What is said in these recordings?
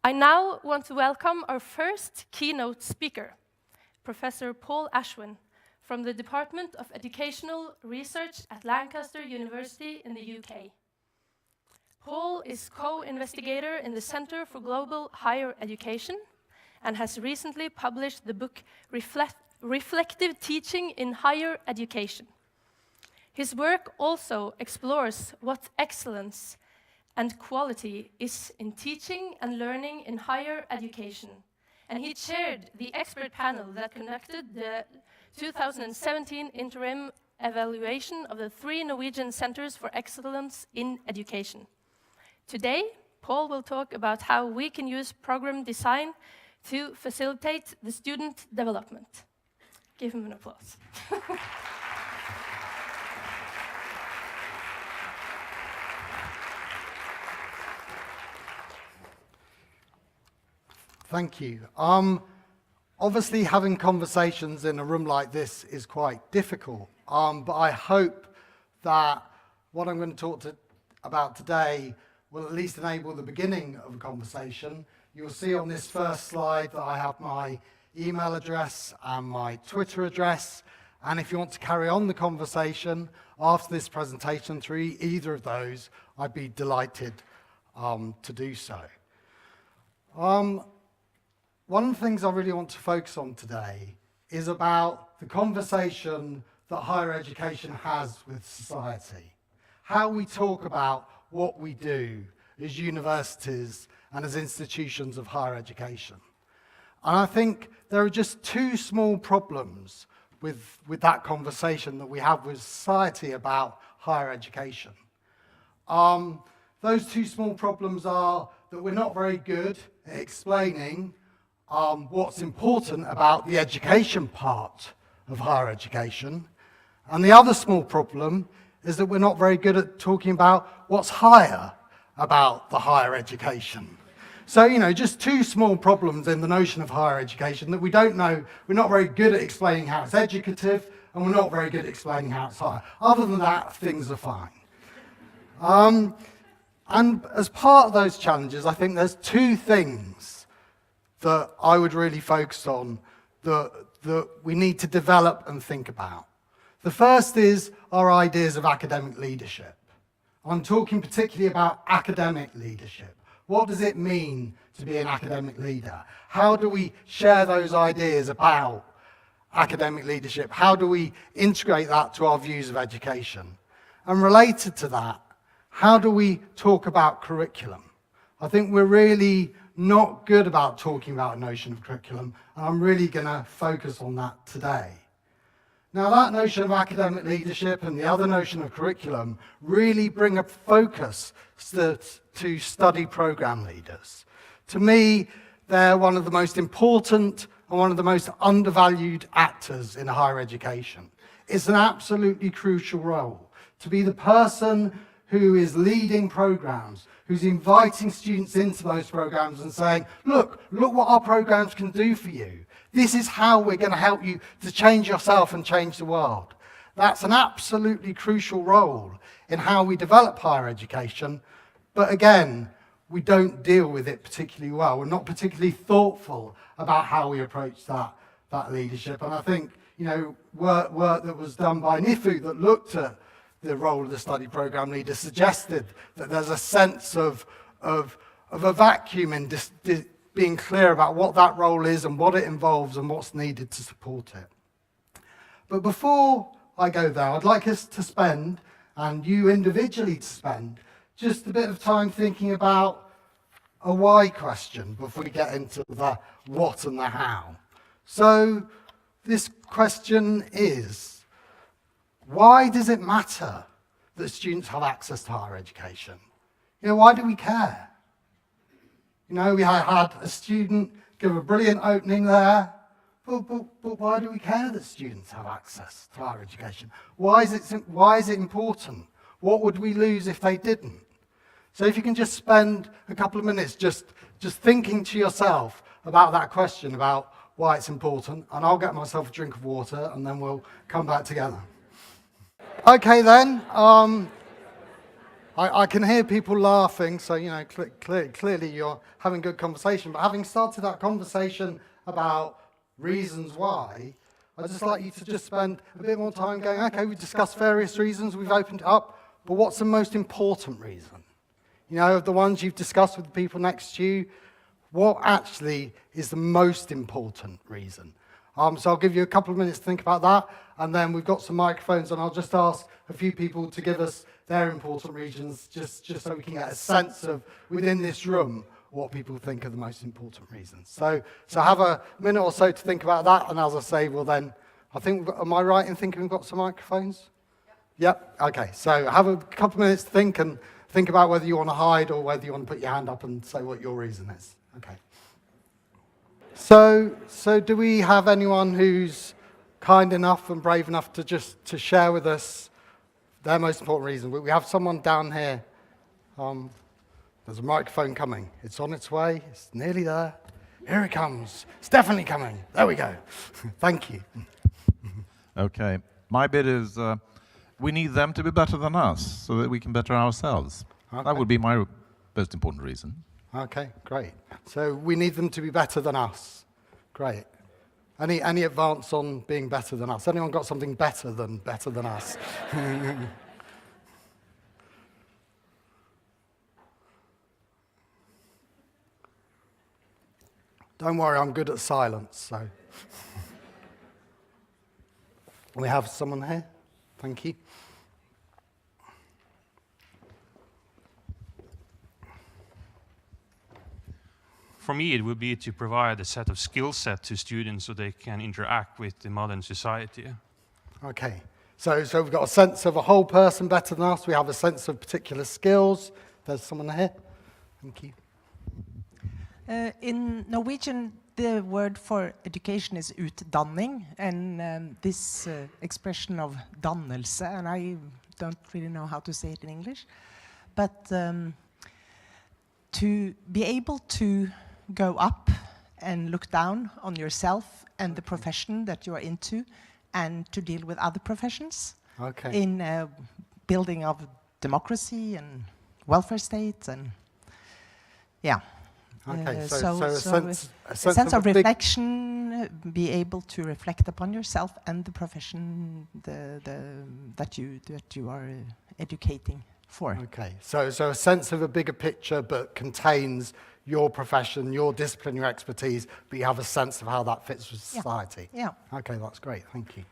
I now want to welcome our first keynote speaker, Professor Paul Ashwin, from the Department of Educational Research at Lancaster University in the UK. Paul is co-investigator in the Center for Global Higher Education and has recently published the book Reflective Teaching in Higher Education. His work also explores what excellence and quality is in teaching and learning in higher education. And he chaired the expert panel that conducted the 2017 interim evaluation of the 3 Norwegian Centers for Excellence in Education. Today, Paul will talk about how we can use program design to facilitate the student development. Give him an applause. Thank you. Obviously, having conversations in a room like this is quite difficult, but I hope that what I'm going to talk about today will at least enable the beginning of a conversation. You'll see on this first slide that I have my email address and my Twitter address, and if you want to carry on the conversation after this presentation through either of those, I'd be delighted to do so. One of the things I really want to focus on today is about the conversation that higher education has with society. How we talk about what we do as universities and as institutions of higher education. And I think there are just 2 small problems with that conversation that we have with society about higher education. Those 2 small problems are that we're not very good at explaining what's important about the education part of higher education. And the other small problem is that we're not very good at talking about what's higher about the higher education. So, just 2 small problems in the notion of higher education that we don't know. We're not very good at explaining how it's educative, and we're not very good at explaining how it's higher. Other than that, things are fine. And as part of those challenges, I think there's 2 things that I would really focus on that we need to develop and think about. The first is our ideas of academic leadership. I'm talking particularly about academic leadership. What does it mean to be an academic leader? How do we share those ideas about academic leadership? How do we integrate that to our views of education? And related to that, how do we talk about curriculum? I think we're really not good about talking about a notion of curriculum, and I'm really going to focus on that today. Now, that notion of academic leadership and the other notion of curriculum really bring a focus to study program leaders. To me, they're one of the most important and one of the most undervalued actors in higher education. It's an absolutely crucial role to be the person who is leading programs, who's inviting students into those programs and saying, look what our programs can do for you. This is how we're going to help you to change yourself and change the world. That's an absolutely crucial role in how we develop higher education. But again, we don't deal with it particularly well. We're not particularly thoughtful about how we approach that leadership. And I think, work that was done by NIFU that looked at the role of the study program leader suggested that there's a sense of a vacuum in being clear about what that role is and what it involves and what's needed to support it. But before I go there, I'd like us to spend, and you individually to spend, just a bit of time thinking about a why question before we get into the what and the how. So this question is, why does it matter that students have access to higher education? Why do we care? We had a student give a brilliant opening there, but why do we care that students have access to higher education? Why is it important? What would we lose if they didn't? So if you can just spend a couple of minutes just thinking to yourself about that question, about why it's important, and I'll get myself a drink of water and then we'll come back together. Okay then, I can hear people laughing, so clearly you're having good conversation. But having started that conversation about reasons why, I'd just like you to just spend a bit more time going, okay, we've discussed various reasons, we've opened it up, but what's the most important reason? Of the ones you've discussed with the people next to you, what actually is the most important reason? So I'll give you a couple of minutes to think about that, and then we've got some microphones, and I'll just ask a few people to give us their important reasons, just so we can get a sense of, within this room, what people think are the most important reasons. So have a minute or so to think about that, and as I say, well then, I think, am I right in thinking we've got some microphones? Yep. Okay, so have a couple of minutes to think, and think about whether you want to hide or whether you want to put your hand up and say what your reason is. Okay. So do we have anyone who's kind enough and brave enough to share with us their most important reason? We have someone down here. There's a microphone coming. It's on its way. It's nearly there. Here it comes. It's definitely coming. There we go. Thank you. Okay. My bit is we need them to be better than us so that we can better ourselves. Okay. That would be my most important reason. Okay, great. So we need them to be better than us. Great. Any advance on being better than us? Anyone got something better than us? Don't worry, I'm good at silence, so. We have someone here. Thank you. For me, it would be to provide a set of skill set to students so they can interact with the modern society. Okay, so we've got a sense of a whole person better than us. We have a sense of particular skills. There's someone here. Thank you. In Norwegian, the word for education is utdanning, and this expression of dannelse, and I don't really know how to say it in English, but to be able to go up and look down on yourself and the profession that you are into, and to deal with other professions in building of democracy and welfare state, and yeah. Okay, so a sense of reflection, be able to reflect upon yourself and the profession that you are educating for. Okay, so a sense of a bigger picture, but contains your profession, your discipline, your expertise, but you have a sense of how that fits with society. Yeah. Okay, that's great. Thank you.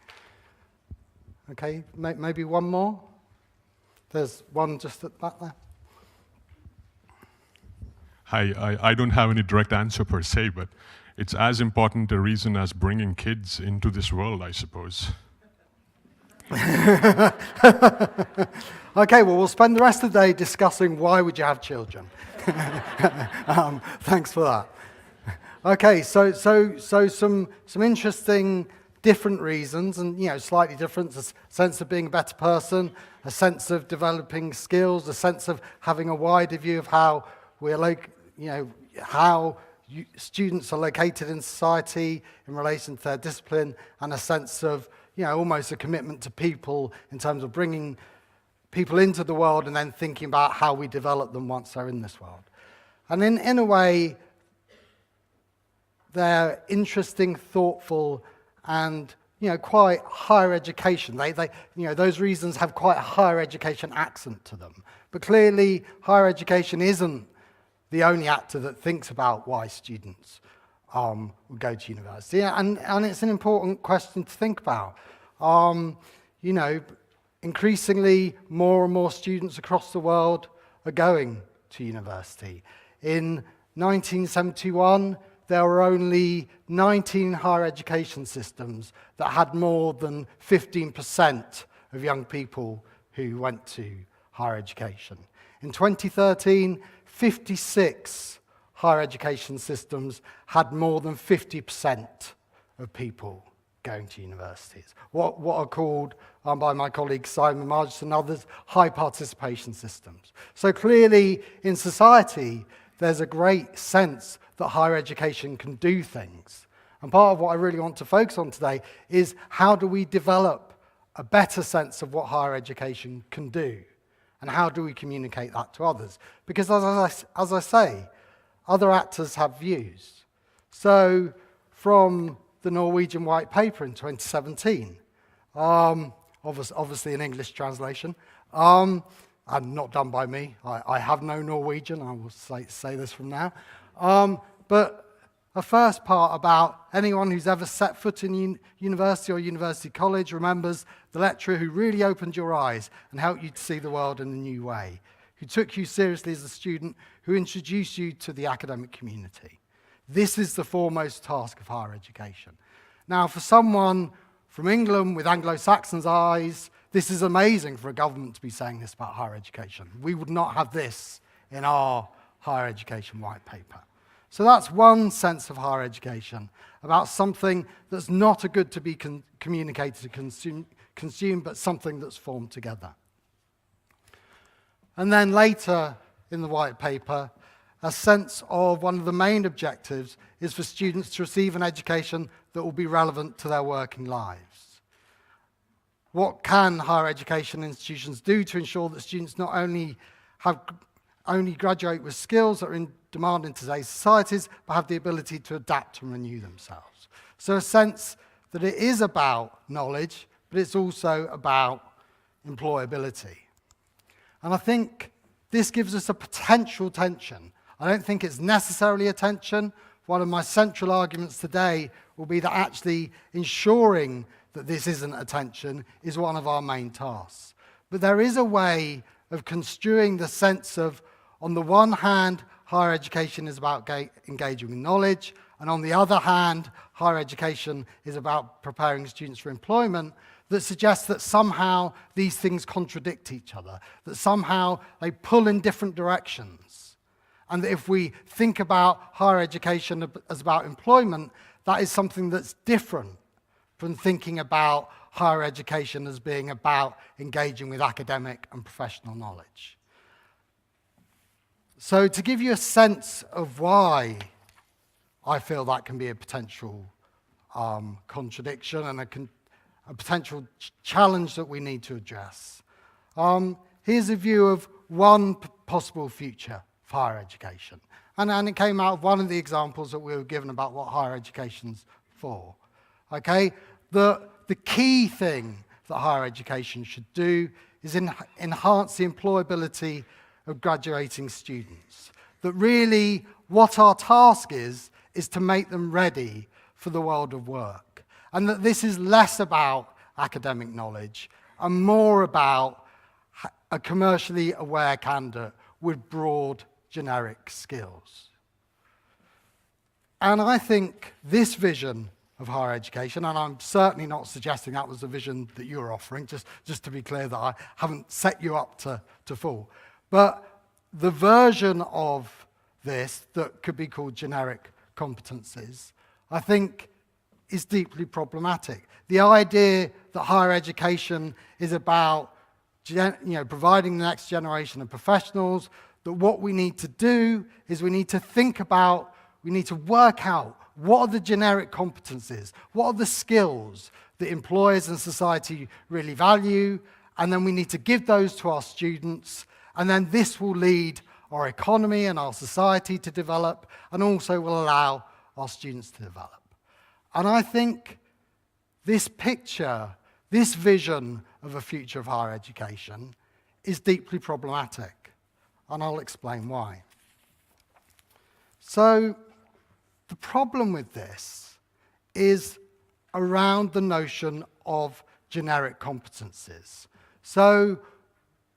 Okay, maybe one more. There's one just at the back there. Hi, I don't have any direct answer per se, but it's as important a reason as bringing kids into this world, I suppose. Okay, well, we'll spend the rest of the day discussing why would you have children. Thanks for that. Okay, so some interesting different reasons, and slightly different. A sense of being a better person, a sense of developing skills, a sense of having a wider view of how we're how students are located in society in relation to their discipline, and a sense of, almost a commitment to people in terms of bringing people into the world and then thinking about how we develop them once they're in this world. And in a way, they're interesting, thoughtful, and quite higher education. Those reasons have quite a higher education accent to them. But clearly, higher education isn't the only actor that thinks about why students would go to university. And it's an important question to think about. Increasingly, more and more students across the world are going to university. In 1971, there were only 19 higher education systems that had more than 15% of young people who went to higher education. In 2013, 56 higher education systems had more than 50% of people going to universities. What are called by my colleague Simon Margis and others, high participation systems. So clearly in society, there's a great sense that higher education can do things. And part of what I really want to focus on today is how do we develop a better sense of what higher education can do? And how do we communicate that to others? Because as I say, other actors have views. So from the Norwegian white paper in 2017, obviously an English translation, and not done by me. I have no Norwegian, I will say this from now. But a first part about anyone who's ever set foot in university or university college remembers the lecturer who really opened your eyes and helped you to see the world in a new way, who took you seriously as a student, who introduced you to the academic community. This is the foremost task of higher education. Now, for someone from England with Anglo-Saxon's eyes, this is amazing for a government to be saying this about higher education. We would not have this in our higher education white paper. So that's one sense of higher education, about something that's not a good to be communicated to consume, but something that's formed together. And then later in the white paper, a sense of one of the main objectives is for students to receive an education that will be relevant to their working lives. What can higher education institutions do to ensure that students not only graduate with skills that are in demand in today's societies, but have the ability to adapt and renew themselves? So a sense that it is about knowledge, but it's also about employability. And I think this gives us a potential tension. I don't think it's necessarily a tension. One of my central arguments today will be that actually ensuring that this isn't a tension is one of our main tasks. But there is a way of construing the sense of, on the one hand, higher education is about engaging with knowledge, and on the other hand, higher education is about preparing students for employment, that suggests that somehow these things contradict each other, that somehow they pull in different directions. And that if we think about higher education as about employment, that is something that's different from thinking about higher education as being about engaging with academic and professional knowledge. So to give you a sense of why I feel that can be a potential contradiction and a potential challenge that we need to address, here's a view of one possible future for higher education. And it came out of one of the examples that we were given about what higher education's for. Okay? The key thing that higher education should do is enhance the employability of graduating students. That really what our task is to make them ready for the world of work. And that this is less about academic knowledge and more about a commercially aware candidate with broad generic skills. And I think this vision of higher education, and I'm certainly not suggesting that was the vision that you're offering, just to be clear that I haven't set you up to fall. But the version of this that could be called generic competencies, I think is deeply problematic. The idea that higher education is about providing the next generation of professionals, that what we need to do is we need to work out what are the generic competencies, what are the skills that employers and society really value, and then we need to give those to our students, and then this will lead our economy and our society to develop, and also will allow our students to develop. And I think this picture, this vision of a future of higher education is deeply problematic, and I'll explain why. So, the problem with this is around the notion of generic competencies. So,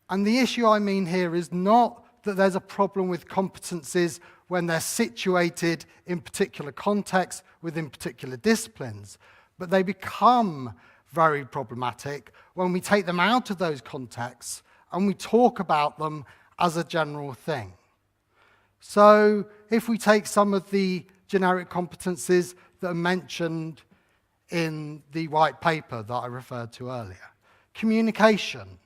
and the issue I mean here is not that there's a problem with competencies when they're situated in particular contexts within particular disciplines, but they become very problematic when we take them out of those contexts and we talk about them as a general thing. So if we take some of the generic competencies that are mentioned in the white paper that I referred to earlier. Communication.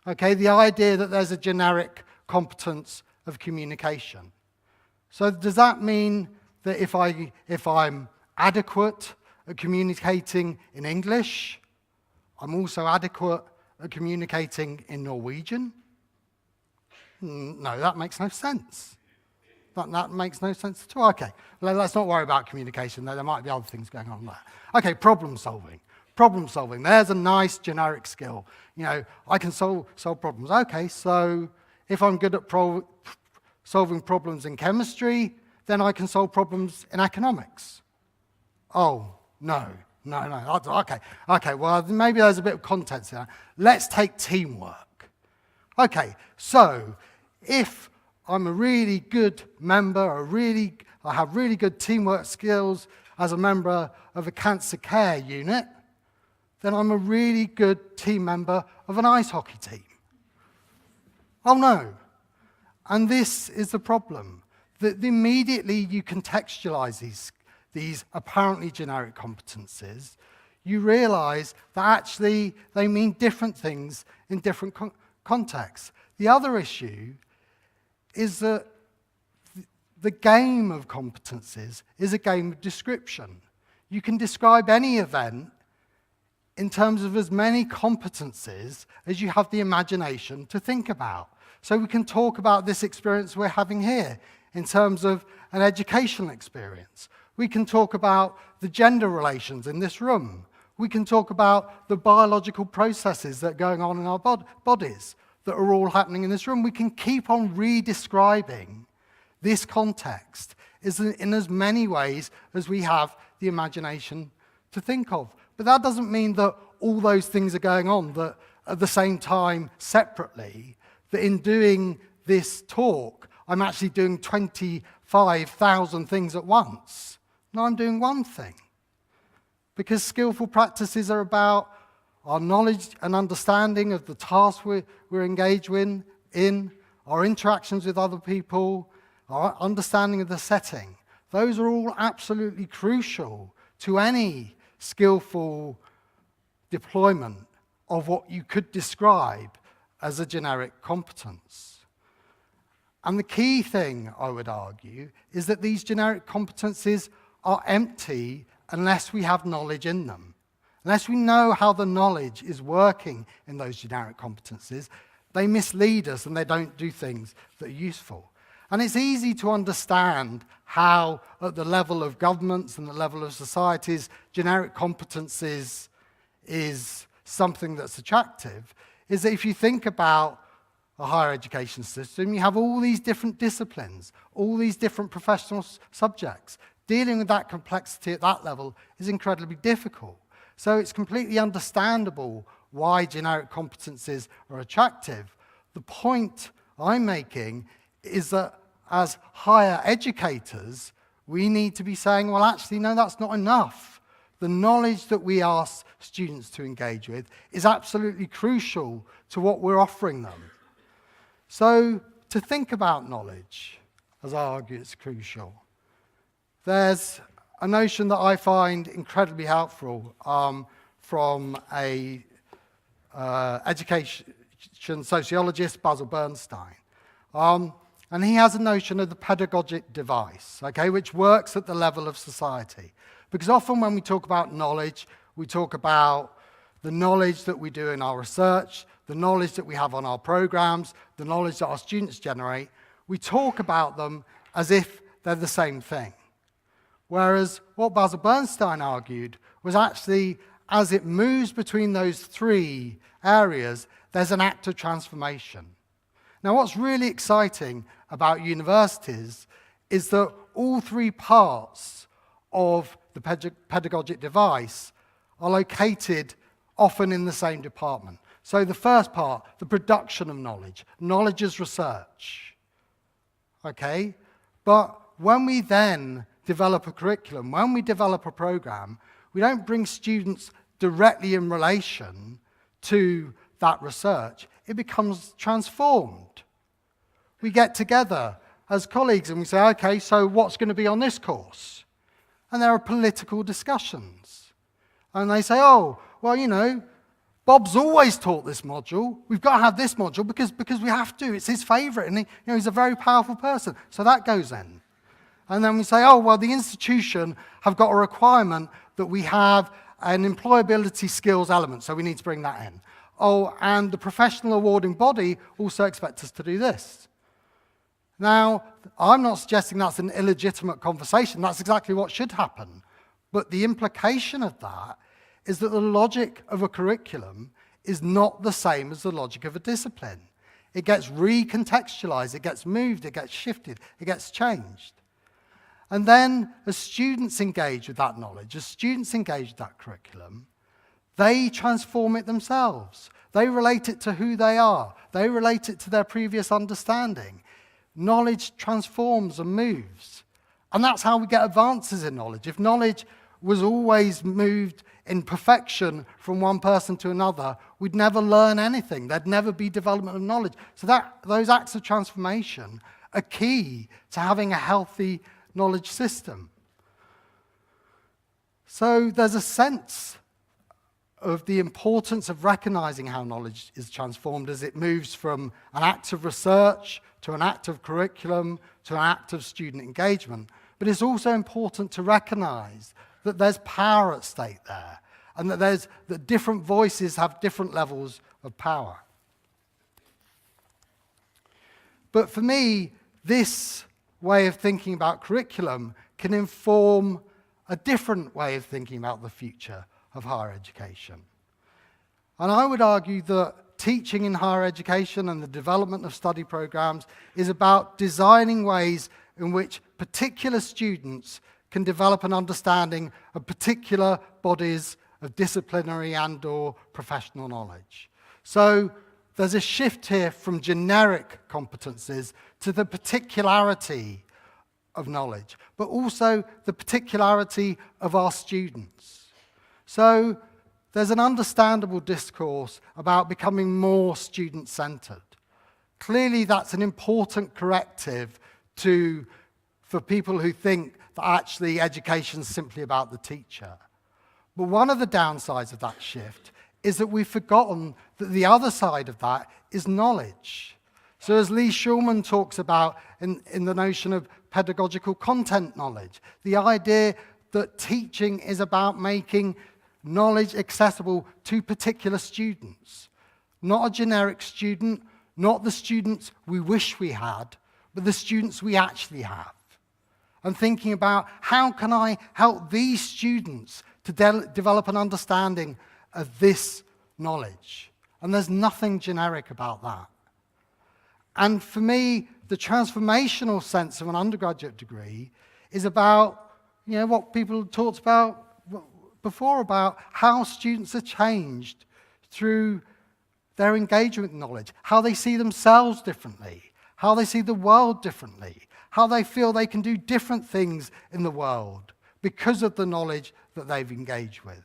Okay, the idea that there's a generic competence of communication. So does that mean that if I'm adequate at communicating in English, I'm also adequate at communicating in Norwegian? No, that makes no sense. That makes no sense at all. Okay, let's not worry about communication. There might be other things going on there. Okay, problem solving. Problem solving. There's a nice generic skill. You know, I can solve problems. Okay, so if I'm good at solving problems in chemistry, then I can solve problems in economics. Oh, no. Okay, well, maybe there's a bit of context there. Let's take teamwork. Okay, so if I'm a really good member, I have really good teamwork skills as a member of a cancer care unit, then I'm a really good team member of an ice hockey team. Oh no. And this is the problem, that immediately you contextualize these apparently generic competencies, you realize that actually they mean different things in different contexts. The other issue is that the game of competencies is a game of description. You can describe any event in terms of as many competencies as you have the imagination to think about. So we can talk about this experience we're having here in terms of an educational experience. We can talk about the gender relations in this room. We can talk about the biological processes that are going on in our bodies that are all happening in this room. We can keep on re-describing this context in as many ways as we have the imagination to think of. But that doesn't mean that all those things are going on that at the same time separately, that in doing this talk, I'm actually doing 25,000 things at once. No, I'm doing one thing. Because skillful practices are about our knowledge and understanding of the tasks we're engaged in, our interactions with other people, our understanding of the setting. Those are all absolutely crucial to any skillful deployment of what you could describe as a generic competence. And the key thing, I would argue, is that these generic competencies are empty unless we have knowledge in them. Unless we know how the knowledge is working in those generic competencies, they mislead us and they don't do things that are useful. And it's easy to understand how, at the level of governments and the level of societies, generic competencies is something that's attractive, is that if you think about a higher education system, you have all these different disciplines, all these different professional subjects. Dealing with that complexity at that level is incredibly difficult. So it's completely understandable why generic competencies are attractive. The point I'm making is that as higher educators, we need to be saying, well, actually, no, that's not enough. The knowledge that we ask students to engage with is absolutely crucial to what we're offering them. So to think about knowledge, as I argue, it's crucial. There's a notion that I find incredibly helpful from a education sociologist, Basil Bernstein. And he has a notion of the pedagogic device, okay, which works at the level of society. Because often when we talk about knowledge, we talk about the knowledge that we do in our research, the knowledge that we have on our programs, the knowledge that our students generate. We talk about them as if they're the same thing. Whereas what Basil Bernstein argued was actually, as it moves between those three areas, there's an act of transformation. Now, what's really exciting about universities is that all three parts of the pedagogic device are located often in the same department. So the first part, the production of knowledge. Knowledge is research. Okay? But when we then develop a curriculum, when we develop a program, we don't bring students directly in relation to that research. It becomes transformed. We get together as colleagues and we say, okay, so what's going to be on this course? And there are political discussions. And they say, oh, well, you know, Bob's always taught this module. We've got to have this module because we have to. It's his favorite. And he's a very powerful person. So that goes in. And then we say, oh, well, the institution have got a requirement that we have an employability skills element, so we need to bring that in. oh, and the professional awarding body also expects us to do this. Now, I'm not suggesting that's an illegitimate conversation. That's exactly what should happen. But the implication of that is that the logic of a curriculum is not the same as the logic of a discipline. It gets recontextualized, it gets moved, it gets shifted, it gets changed. And then as students engage with that knowledge, as students engage with that curriculum, they transform it themselves. They relate it to who they are. They relate it to their previous understanding. Knowledge transforms and moves. And that's how we get advances in knowledge. If knowledge was always moved in perfection from one person to another, we'd never learn anything. There'd never be development of knowledge. So those acts of transformation are key to having a healthy knowledge system. So there's a sense of the importance of recognizing how knowledge is transformed as it moves from an act of research to an act of curriculum to an act of student engagement. But it's also important to recognize that there's power at stake there, and that different voices have different levels of power. But for me, this way of thinking about curriculum can inform a different way of thinking about the future of higher education. And I would argue that teaching in higher education and the development of study programs is about designing ways in which particular students can develop an understanding of particular bodies of disciplinary and/or professional knowledge. So there's a shift here from generic competencies to the particularity of knowledge, but also the particularity of our students. So there's an understandable discourse about becoming more student-centered. Clearly, that's an important corrective for people who think that actually education is simply about the teacher. But one of the downsides of that shift is that we've forgotten that the other side of that is knowledge. So as Lee Schulman talks about in the notion of pedagogical content knowledge, the idea that teaching is about making knowledge accessible to particular students. Not a generic student, not the students we wish we had, but the students we actually have. And thinking about how can I help these students to develop an understanding of this knowledge. And there's nothing generic about that. And for me, the transformational sense of an undergraduate degree is about, what people talked about before, about how students are changed through their engagement with knowledge, how they see themselves differently, how they see the world differently, how they feel they can do different things in the world because of the knowledge that they've engaged with,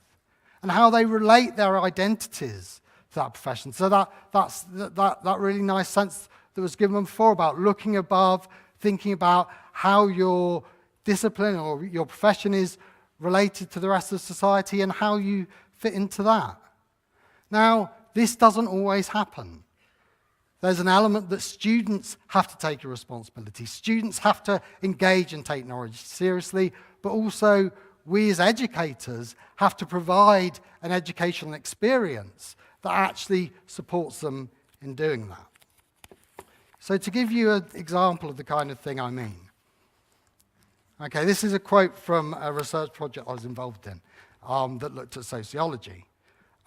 and how they relate their identities to that profession. So that really nice sense that was given before about looking above, thinking about how your discipline or your profession is related to the rest of society and how you fit into that. Now, this doesn't always happen. There's an element that students have to take a responsibility. Students have to engage and take knowledge seriously, but also we as educators have to provide an educational experience that actually supports them in doing that. So to give you an example of the kind of thing I mean. Okay, this is a quote from a research project I was involved in that looked at sociology.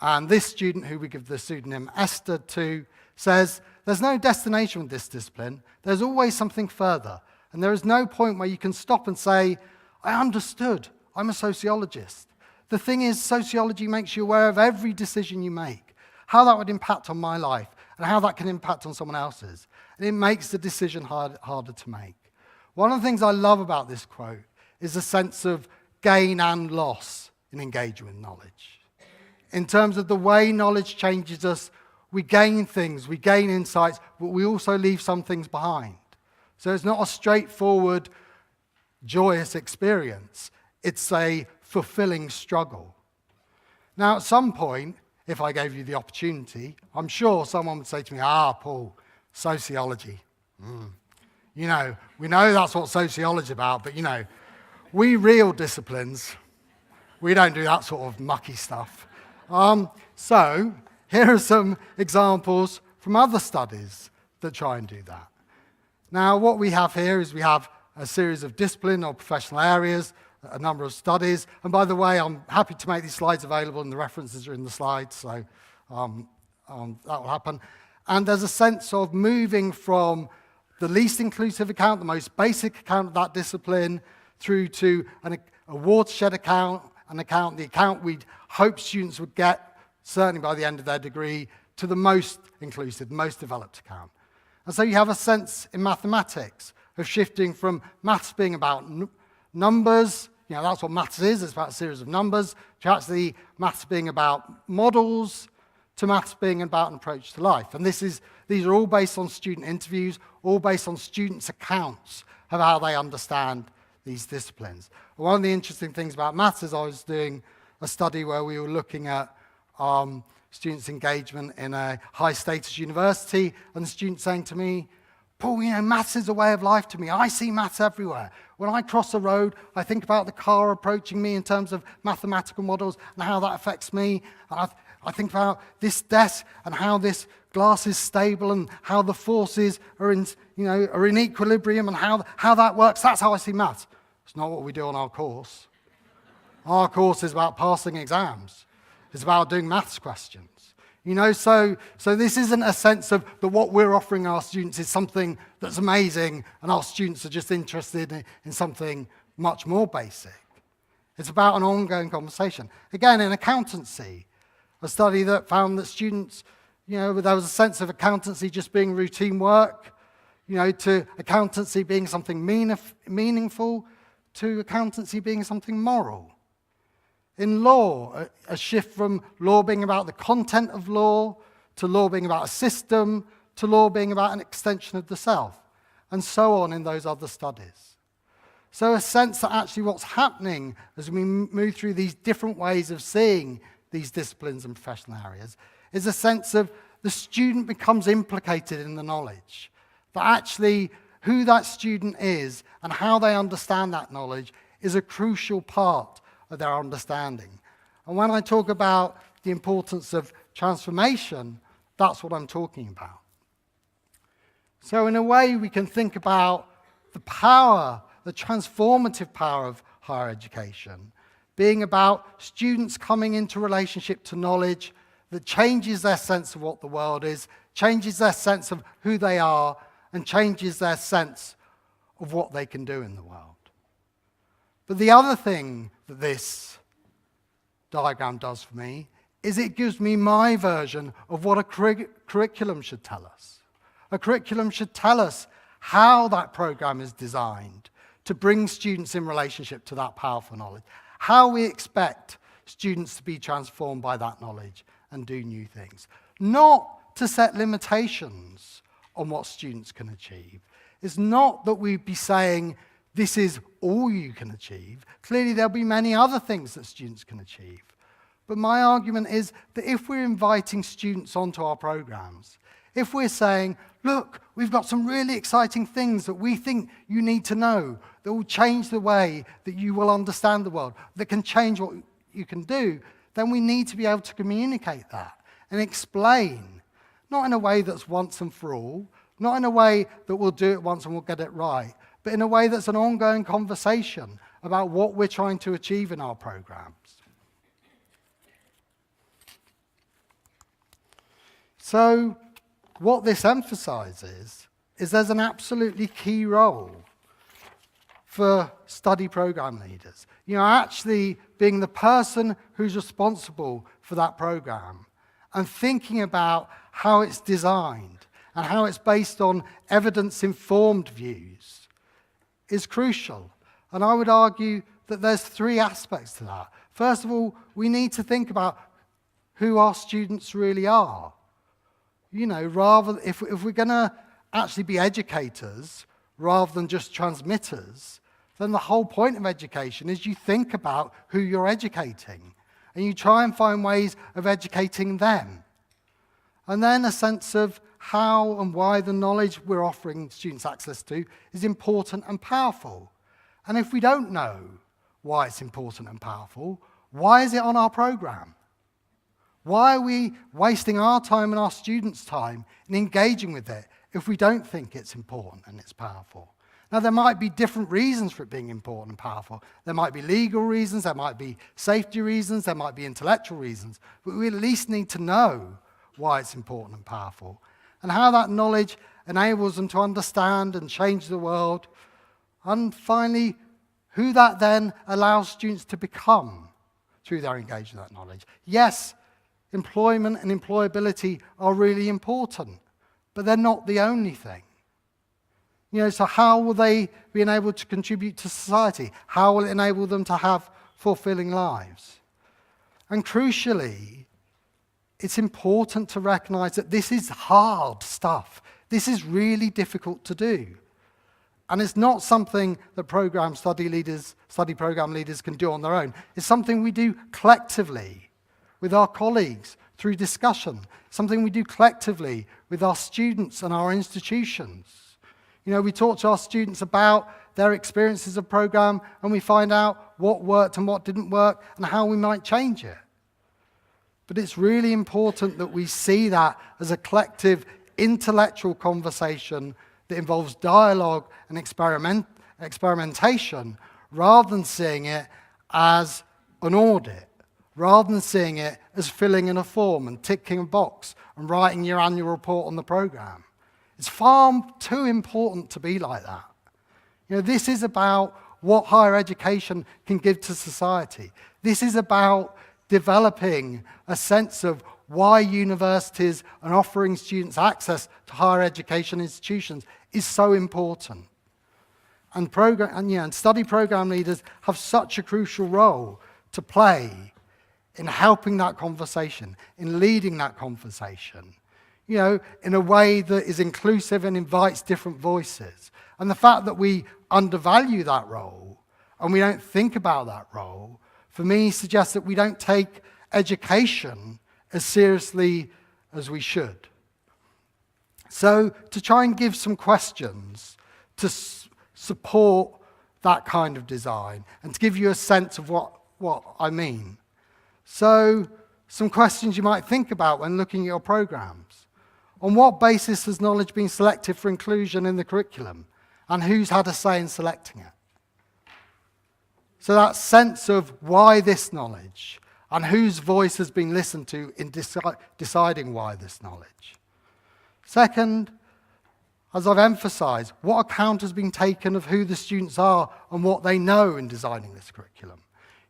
And this student, who we give the pseudonym Esther to, says, "There's no destination with this discipline. There's always something further. And there is no point where you can stop and say, I understood. I'm a sociologist. The thing is, sociology makes you aware of every decision you make, how that would impact on my life, and how that can impact on someone else's. And it makes the decision harder to make." One of the things I love about this quote is a sense of gain and loss in engagement with knowledge. In terms of the way knowledge changes us, we gain things, we gain insights, but we also leave some things behind. So it's not a straightforward, joyous experience. It's a fulfilling struggle. Now, at some point, if I gave you the opportunity, I'm sure someone would say to me, Paul, sociology. We know that's what sociology is about, but we real disciplines, we don't do that sort of mucky stuff. So here are some examples from other studies that try and do that. Now, what we have here is we have a series of discipline or professional areas, a number of studies. And by the way, I'm happy to make these slides available, and the references are in the slides, so that will happen. And there's a sense of moving from the least inclusive account, the most basic account of that discipline, through to a watershed account, the account we'd hope students would get, certainly by the end of their degree, to the most inclusive, most developed account. And so you have a sense in mathematics of shifting from maths being about numbers, that's what maths is, it's about a series of numbers, to actually maths being about models, to maths being about an approach to life. And these are all based on student interviews, all based on students' accounts of how they understand these disciplines. One of the interesting things about maths is I was doing a study where we were looking at students' engagement in a high-status university, and the student saying to me, Paul, maths is a way of life to me. I see maths everywhere. When I cross a road, I think about the car approaching me in terms of mathematical models and how that affects me. And I think about this desk and how this glass is stable and how the forces are in equilibrium and how that works. That's how I see maths. It's not what we do on our course. Our course is about passing exams. It's about doing maths questions. So this isn't a sense of that what we're offering our students is something that's amazing and our students are just interested in something much more basic. It's about an ongoing conversation. Again, in accountancy, a study that found that students, there was a sense of accountancy just being routine work, to accountancy being something meaningful, to accountancy being something moral. In law, a shift from law being about the content of law, to law being about a system, to law being about an extension of the self, and so on in those other studies. So a sense that actually what's happening as we move through these different ways of seeing these disciplines and professional areas is a sense of the student becomes implicated in the knowledge, that actually who that student is and how they understand that knowledge is a crucial part of their understanding. And when I talk about the importance of transformation, that's what I'm talking about. So in a way, we can think about the power, the transformative power of higher education, being about students coming into relationship to knowledge that changes their sense of what the world is, changes their sense of who they are, and changes their sense of what they can do in the world. But the other thing that this diagram does for me is it gives me my version of what a curriculum should tell us. A curriculum should tell us how that program is designed to bring students in relationship to that powerful knowledge, how we expect students to be transformed by that knowledge and do new things. Not to set limitations on what students can achieve. It's not that we'd be saying, this is all you can achieve. Clearly, there'll be many other things that students can achieve. But my argument is that if we're inviting students onto our programs, if we're saying, look, we've got some really exciting things that we think you need to know that will change the way that you will understand the world, that can change what you can do, then we need to be able to communicate that and explain, not in a way that's once and for all, not in a way that we'll do it once and we'll get it right, but in a way that's an ongoing conversation about what we're trying to achieve in our programs. So what this emphasizes is there's an absolutely key role for study program leaders. Actually being the person who's responsible for that program and thinking about how it's designed and how it's based on evidence-informed views is crucial. And I would argue that there's three aspects to that. First of all, we need to think about who our students really are. Rather, if we're going to actually be educators rather than just transmitters, then the whole point of education is you think about who you're educating and you try and find ways of educating them. And then a sense of how and why the knowledge we're offering students access to is important and powerful. And if we don't know why it's important and powerful, why is it on our program? Why are we wasting our time and our students' time in engaging with it if we don't think it's important and it's powerful? Now, there might be different reasons for it being important and powerful. There might be legal reasons, there might be safety reasons, there might be intellectual reasons, but we at least need to know why it's important and powerful, and how that knowledge enables them to understand and change the world, and finally, who that then allows students to become through their engagement with that knowledge. Yes, employment and employability are really important, but they're not the only thing. So how will they be able to contribute to society? How will it enable them to have fulfilling lives? And crucially, it's important to recognize that this is hard stuff. This is really difficult to do. And it's not something that study program leaders can do on their own. It's something we do collectively with our colleagues through discussion, something we do collectively with our students and our institutions. We talk to our students about their experiences of program, and we find out what worked and what didn't work and how we might change it. But it's really important that we see that as a collective intellectual conversation that involves dialogue and experimentation, rather than seeing it as an audit, rather than seeing it as filling in a form and ticking a box and writing your annual report on the program. It's far too important to be like that. This is about what higher education can give to society. This is about developing a sense of why universities and offering students access to higher education institutions is so important. And study program leaders have such a crucial role to play in helping that conversation, in leading that conversation, in a way that is inclusive and invites different voices. And the fact that we undervalue that role and we don't think about that role, for me, suggests that we don't take education as seriously as we should. So to try and give some questions to support that kind of design and to give you a sense of what I mean. So some questions you might think about when looking at your programs. On what basis has knowledge been selected for inclusion in the curriculum, and who's had a say in selecting it? So that sense of why this knowledge, and whose voice has been listened to in deciding why this knowledge. Second, as I've emphasized, what account has been taken of who the students are and what they know in designing this curriculum?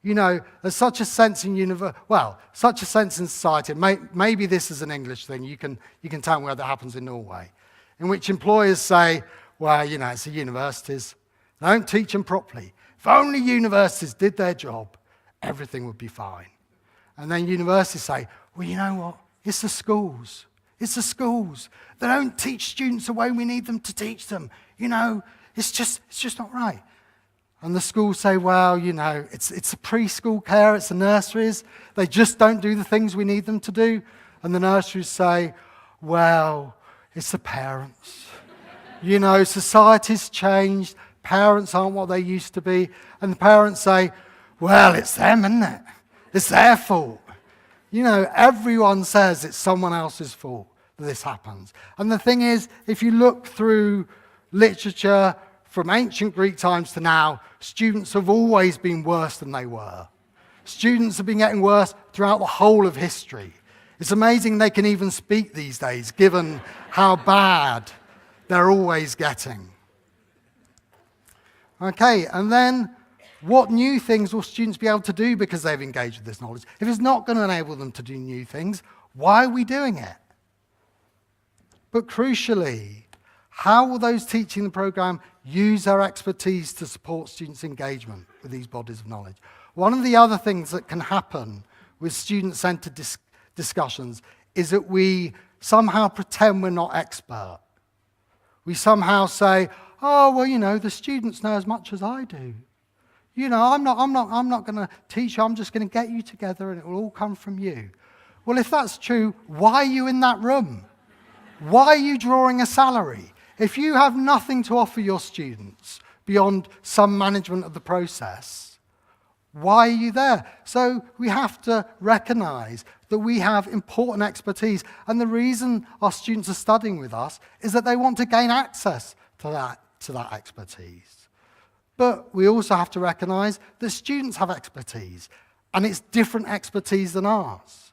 There's such a sense in such a sense in society. Maybe this is an English thing. You can tell me whether that happens in Norway, in which employers say, it's the universities. They don't teach them properly. If only universities did their job, everything would be fine. And then universities say, well, you know what? It's the schools. It's the schools. They don't teach students the way we need them to teach them. It's just not right. And the schools say, it's the preschool care, it's the nurseries. They just don't do the things we need them to do. And the nurseries say, it's the parents. Society's changed. Parents aren't what they used to be. And the parents say, it's them, isn't it? It's their fault. Everyone says it's someone else's fault that this happens. And the thing is, if you look through literature from ancient Greek times to now, students have always been worse than they were. Students have been getting worse throughout the whole of history. It's amazing they can even speak these days, given how bad they're always getting. Okay, and then what new things will students be able to do because they've engaged with this knowledge? If it's not going to enable them to do new things, why are we doing it? But crucially, how will those teaching the program use their expertise to support students' engagement with these bodies of knowledge? One of the other things that can happen with student-centered discussions is that we somehow pretend we're not expert. We somehow say, the students know as much as I do. I'm not going to teach you, I'm just going to get you together and it will all come from you. Well, if that's true, why are you in that room? Why are you drawing a salary? If you have nothing to offer your students beyond some management of the process, why are you there? So we have to recognize that we have important expertise. And the reason our students are studying with us is that they want to gain access to that expertise. But we also have to recognize that students have expertise, and it's different expertise than ours.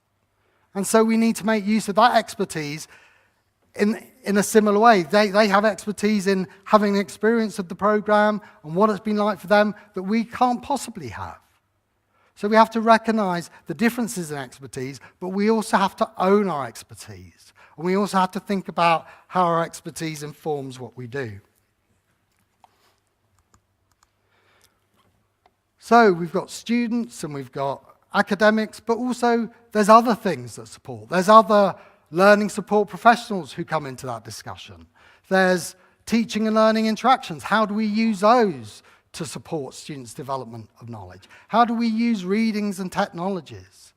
And so we need to make use of that expertise in a similar way. They have expertise in having an experience of the program and what it's been like for them that we can't possibly have. So we have to recognize the differences in expertise, but we also have to own our expertise. And we also have to think about how our expertise informs what we do. So we've got students and we've got academics, but also there's other things that support. There's other learning support professionals who come into that discussion. There's teaching and learning interactions. How do we use those to support students' development of knowledge? How do we use readings and technologies?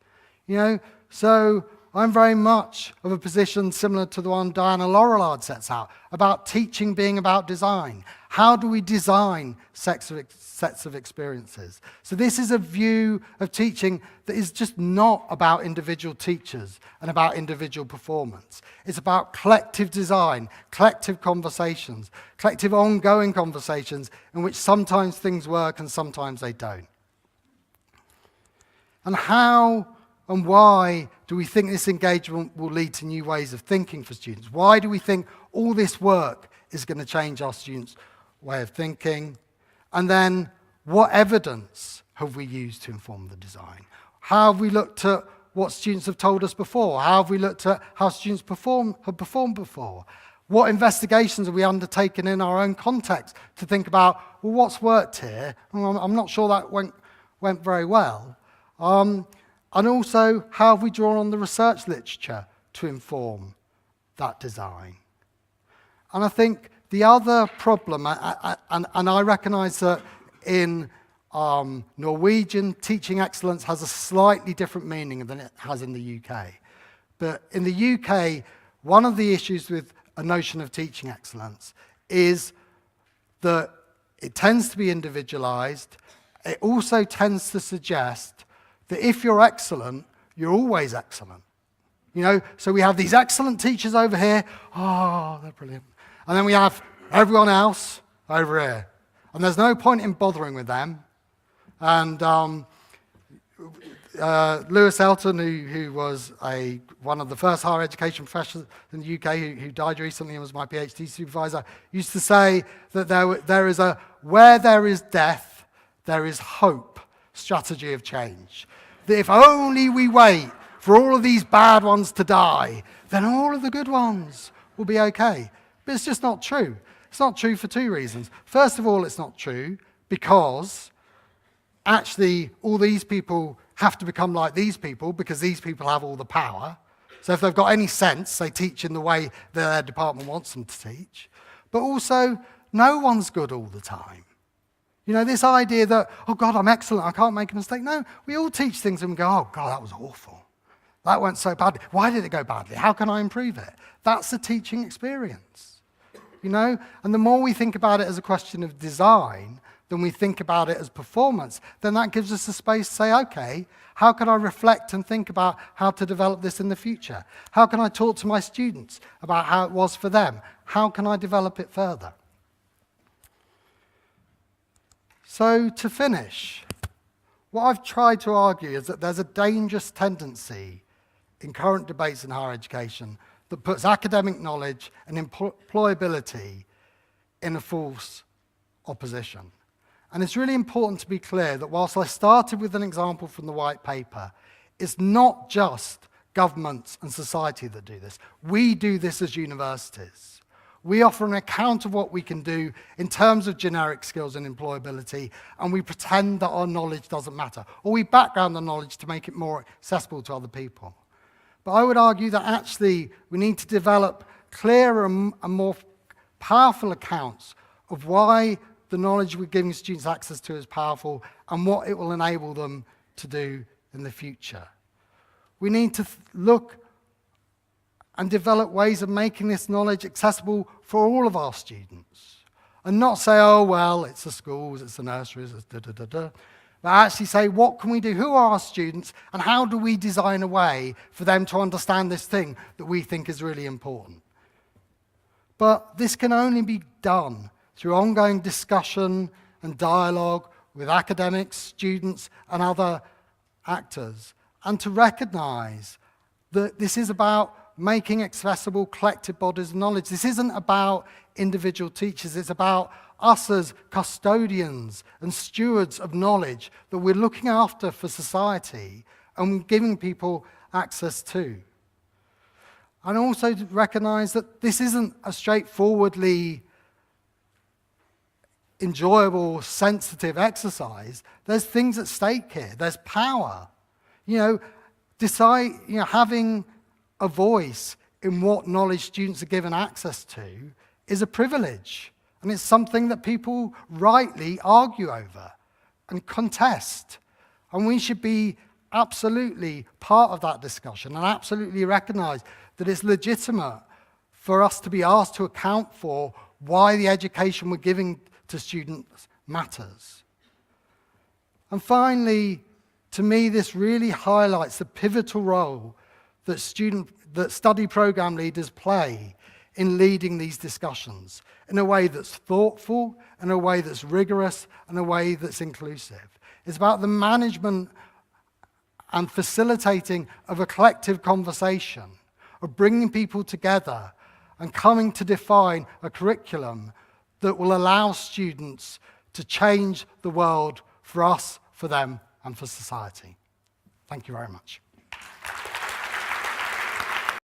So I'm very much of a position similar to the one Diana Laurillard sets out, about teaching being about design. How do we design sets of experiences? So this is a view of teaching that is just not about individual teachers and about individual performance. It's about collective design, collective conversations, collective ongoing conversations in which sometimes things work and sometimes they don't. And how and why do we think this engagement will lead to new ways of thinking for students? Why do we think all this work is going to change our students' way of thinking? And then, what evidence have we used to inform the design? How have we looked at what students have told us before? How have we looked at how students have performed before? What investigations have we undertaken in our own context to think about, well, what's worked here? I'm not sure that went very well. And also, how have we drawn on the research literature to inform that design? And I think the other problem, and I recognize that in Norwegian, teaching excellence has a slightly different meaning than it has in the UK. But in the UK, one of the issues with a notion of teaching excellence is that it tends to be individualized. It also tends to suggest that if you're excellent, you're always excellent. So we have these excellent teachers over here. Oh, they're brilliant. And then we have everyone else over here. And there's no point in bothering with them. And Lewis Elton, who was one of the first higher education professors in the UK, who died recently and was my PhD supervisor, used to say that there is a where there is death, there is hope strategy of change. That if only we wait for all of these bad ones to die, then all of the good ones will be okay. But it's just not true. It's not true for two reasons. First of all, it's not true because actually all these people have to become like these people because these people have all the power. So if they've got any sense, they teach in the way that their department wants them to teach. But also, no one's good all the time. This idea that, oh God, I'm excellent, I can't make a mistake. No, we all teach things and we go, oh God, that was awful. That went so badly. Why did it go badly? How can I improve it? That's a teaching experience. And the more we think about it as a question of design than we think about it as performance, then that gives us a space to say, okay, how can I reflect and think about how to develop this in the future? How can I talk to my students about how it was for them? How can I develop it further? So to finish, what I've tried to argue is that there's a dangerous tendency in current debates in higher education that puts academic knowledge and employability in a false opposition. And it's really important to be clear that whilst I started with an example from the white paper, it's not just governments and society that do this. We do this as universities. We offer an account of what we can do in terms of generic skills and employability, and we pretend that our knowledge doesn't matter, or we background the knowledge to make it more accessible to other people. But I would argue that actually we need to develop clearer and more powerful accounts of why the knowledge we're giving students access to is powerful and what it will enable them to do in the future. We need to look and develop ways of making this knowledge accessible for all of our students. And not say, oh, well, it's the schools, it's the nurseries, it's da-da-da-da. but actually say, what can we do? Who are our students? And how do we design a way for them to understand this thing that we think is really important? But this can only be done through ongoing discussion and dialogue with academics, students, and other actors, and to recognize that this is about making accessible collective bodies of knowledge. This isn't about individual teachers, it's about us as custodians and stewards of knowledge that we're looking after for society and giving people access to. And also to recognize that this isn't a straightforwardly enjoyable, sensitive exercise. There's things at stake here. There's power. Having a voice in what knowledge students are given access to is a privilege. And it's something that people rightly argue over and contest. And we should be absolutely part of that discussion and absolutely recognize that it's legitimate for us to be asked to account for why the education we're giving to students matters. And finally, to me, this really highlights the pivotal role that study program leaders play in leading these discussions in a way that's thoughtful, in a way that's rigorous, in a way that's inclusive. It's about the management and facilitating of a collective conversation, of bringing people together and coming to define a curriculum that will allow students to change the world for us, for them, and for society. Thank you very much.